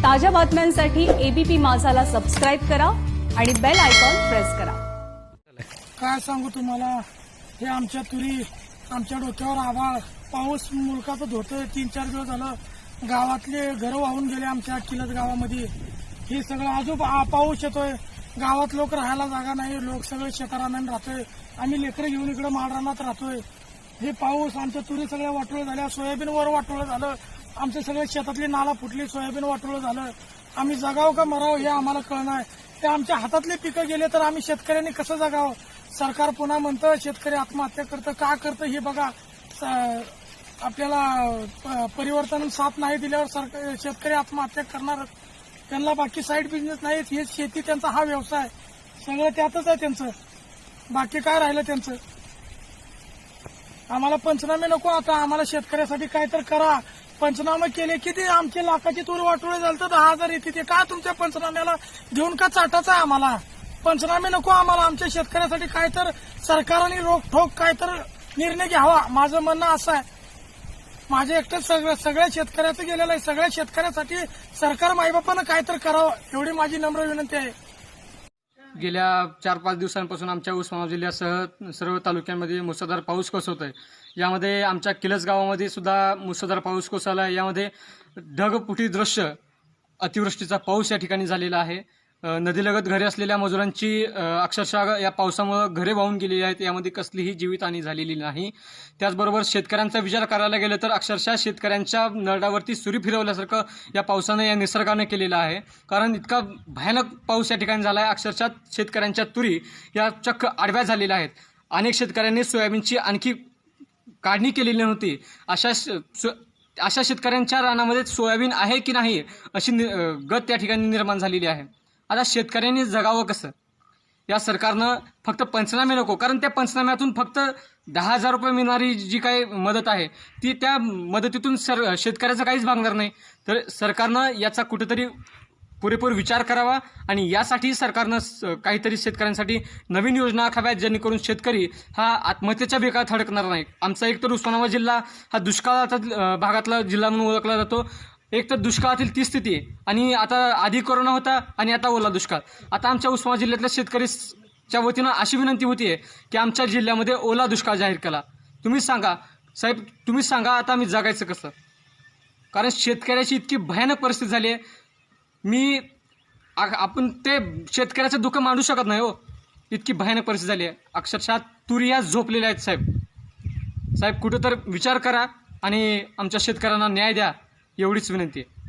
ताज्या बातम्यांसाठी ABP माझाला subscribe करा आणि बेल आयकॉन प्रेस करा। काय सांगू तुम्हाला, हे आमच्या तुरी, आमच्या डोक्यावर आभाळ, पाऊस मुलकाचं धोतोय। 3-4 दिवस झालं गावातले घर वाहून गेले आमच्या किलत गावामध्ये। हे सगळं आजू पाऊस येतोय, गावात लोक राहायला जागा नाही, लोक सगळे शेतारानात राहतोय। आम्ही लेकरं घेऊन इकडे माळरानात राहतोय। हे पाऊस, आमच्या तुरी सगळ्या वाटोळं झाल्या, सोयाबीन वर वाटोळं झालं, आमच्या सगळ्या शेतातली नाला फुटली, सोयाबीन वाटोळं झालं। आम्ही जगाव का मराव हे आम्हाला कळणार। ते आमच्या हातातले पिकं गेले तर आम्ही शेतकऱ्यांनी कसं जगावं? सरकार पुन्हा म्हणतं शेतकरी आत्महत्या करतं, का करतं हे बघा। आपल्याला परिवर्तन साथ नाही दिल्यावर शेतकरी आत्महत्या करणार। त्यांना बाकी साईड बिझनेस नाही, हे शेती त्यांचा हा व्यवसाय, सगळं त्यातच आहे त्यांचं, बाकी काय राहिलं त्यांचं। आम्हाला पंचनामे नको, आता आम्हाला शेतकऱ्यासाठी काय तर करा। पंचनामे केले की ते आमचे लाखाची तूर वाटोळे झालं तर 10,000 येते, ते का तुमच्या पंचनाम्याला घेऊन का चाटायचं आहे आम्हाला? पंचनामे नको आम्हाला, आमच्या शेतकऱ्यासाठी काय तर सरकारने रोखोक काय तर निर्णय घ्यावा, माझं म्हणणं असं आहे। माझे एकटं सगळ्या शेतकऱ्याचं गेलेलं आहे, सगळ्या शेतकऱ्यासाठी सरकार मायबापानं काय तर करावं, एवढी माझी नम्र विनंती आहे। गेल्या 4-5 दिवसांपासून आमच्या उस्मानाबाद जिल्ह्यासह सर्व तालुक्यांमध्ये मुसळधार पाऊस कोसळतोय। यामध्ये आमच्या किलस गावामध्ये सुद्धा मुसळधार पाऊस कोसळला आहे। यामध्ये ढगफुटी दृश्य, अतिवृष्टीचा पाऊस या ठिकाणी झालेला आहे। नदीलगत घरे असलेल्या मजुरांची अक्षरशः या पावसामुळे घरे वाहून गेलेली आहेत। यामध्ये कसलीही जीवितहानी झालेली नाही। त्याचबरोबर शेतकऱ्यांचा विचार करायला गेलं तर अक्षरशः शेतकऱ्यांच्या नरडावरती सुरी फिरवल्यासारखं या पावसानं, या निसर्गानं केलेलं आहे। कारण इतका भयानक पाऊस या ठिकाणी झाला आहे, अक्षरशः शेतकऱ्यांच्या तुरी या चक्क आडव्या झालेल्या आहेत। अनेक शेतकऱ्यांनी सोयाबीनची आणखी काढणी केलेली नव्हती। अशा शेतकऱ्यांच्या रानामध्ये सोयाबीन आहे की नाही अशी गत त्या ठिकाणी निर्माण झालेली आहे। आता शेतकऱ्यांनी जगावं कसं? या सरकारनं फक्त पंचनामे नको, कारण त्या पंचनाम्यातून फक्त 10,000 रुपये मिळणारी जी काही मदत आहे ती, त्या मदतीतून शेतकऱ्याचं काहीच भागणार नाही। तर सरकारनं याचा कुठेतरी पुरेपूर विचार करावा आणि यासाठी सरकारनं काहीतरी शेतकऱ्यांसाठी नवीन योजना आखाव्यात, जेणेकरून शेतकरी हा आत्महत्येच्या बेकात अडकणार नाही। आमचा एक तर उस्मानाबाद जिल्हा हा दुष्काळाचा भागातला जिल्हा म्हणून ओळखला जातो। एक तर दुष्काळातील ती स्थिती आहे, आणि आता आधी कोरोना होता आणि आता ओला दुष्काळ। आता आमच्या उस्मानाबाद जिल्ह्यातल्या शेतकरीच्या वतीनं अशी विनंती होती आहे की आमच्या जिल्ह्यामध्ये ओला दुष्काळ जाहीर केला। तुम्हीच सांगा साहेब, तुम्हीच सांगा आता आम्ही जगायचं कसं? कारण शेतकऱ्याची इतकी भयानक परिस्थिती झाली आहे, आपण ते शेतकऱ्याचं दुःख मांडू शकत नाही हो, इतकी भयानक परिस्थिती झाली आहे। अक्षरशः तुरी या झोपलेल्या आहेत। साहेब कुठं तर विचार करा आणि आमच्या शेतकऱ्यांना न्याय द्या, एवढीच विनंती आहे।